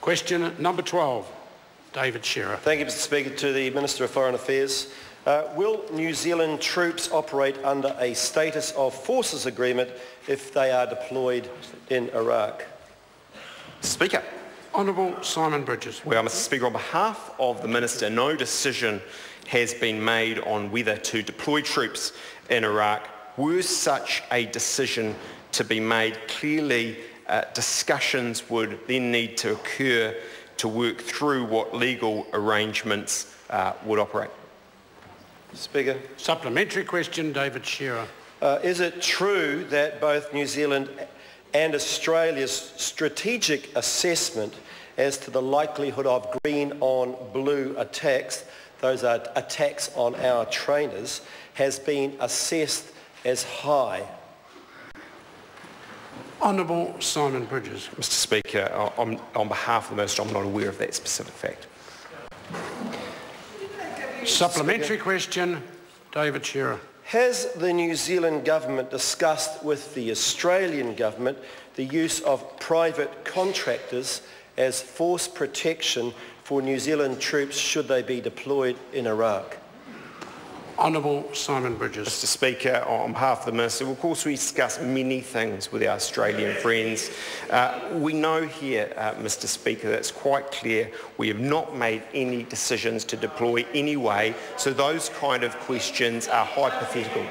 Question number 12, David Shearer. Thank you, Mr Speaker. To the Minister of Foreign Affairs. Will New Zealand troops operate under a status of forces agreement if they are deployed in Iraq? Speaker. Honourable Simon Bridges. Well, Mr Speaker, on behalf of the Minister, no decision has been made on whether to deploy troops in Iraq. Were such a decision to be made, clearly discussions would then need to occur to work through what legal arrangements would operate. Speaker. Supplementary question, David Shearer. Is it true that both New Zealand and Australia's strategic assessment as to the likelihood of green on blue attacks, those are attacks on our trainers, has been assessed as high? Honourable Simon Bridges. Mr Speaker, on behalf of the Minister, I'm not aware of that specific fact. Supplementary question, David Shearer. Has the New Zealand government discussed with the Australian government the use of private contractors as force protection for New Zealand troops should they be deployed in Iraq? Honourable Simon Bridges. Mr Speaker, on behalf of the Minister, of course we discuss many things with our Australian friends. We know here, Mr Speaker, that it's quite clear we have not made any decisions to deploy anyway, so those kind of questions are hypothetical.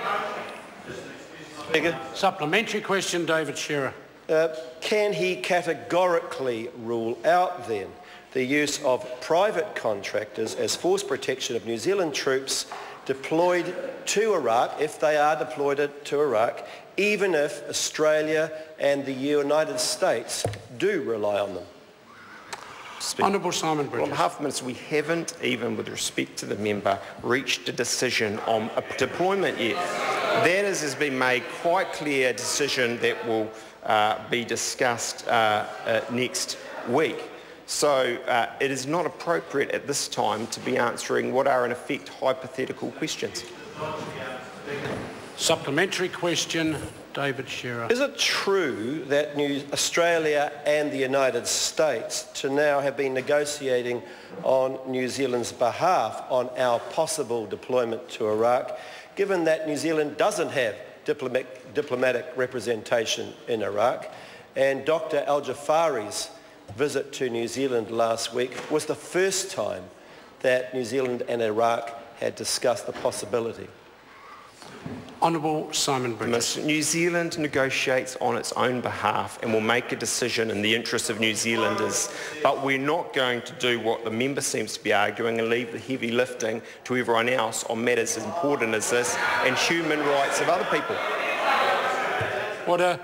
Speaker. Supplementary question, David Shearer. Can he categorically rule out then the use of private contractors as force protection of New Zealand troops deployed to Iraq, if they are deployed to Iraq, even if Australia and the United States do rely on them? Honourable Simon Bridges. On behalf of the Minister, we haven't, even with respect to the member, reached a decision on a deployment yet. That has been made quite clear decision that will be discussed next week. So it is not appropriate at this time to be answering what are in effect hypothetical questions. Supplementary question, David Shearer. Is it true that Australia and the United States to now have been negotiating on New Zealand's behalf on our possible deployment to Iraq, given that New Zealand doesn't have diplomatic representation in Iraq, and Dr Al-Jafari's visit to New Zealand last week was the first time that New Zealand and Iraq had discussed the possibility? Honourable Simon Bridges. New Zealand negotiates on its own behalf and will make a decision in the interests of New Zealanders, but we're not going to do what the member seems to be arguing and leave the heavy lifting to everyone else on matters as important as this and human rights of other people. Order.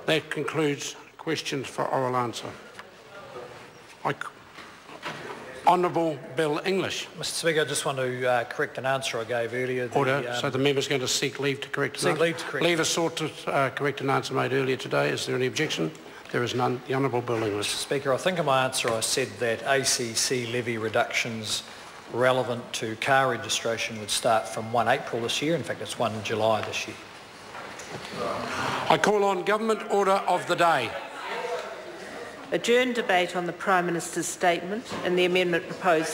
That concludes questions for oral answer. Honourable Bill English. Mr Speaker, I just want to correct an answer I gave earlier. Order. So the member's going to seek leave to correct an answer. Leave to correct. Leave is sought to correct an answer made earlier today. Is there any objection? There is none. The Honourable Bill English. Mr Speaker, I think in my answer I said that ACC levy reductions relevant to car registration would start from 1 April this year. In fact, it's 1 July this year. I call on Government Order of the Day. Adjourn debate on the Prime Minister's statement and the amendment proposed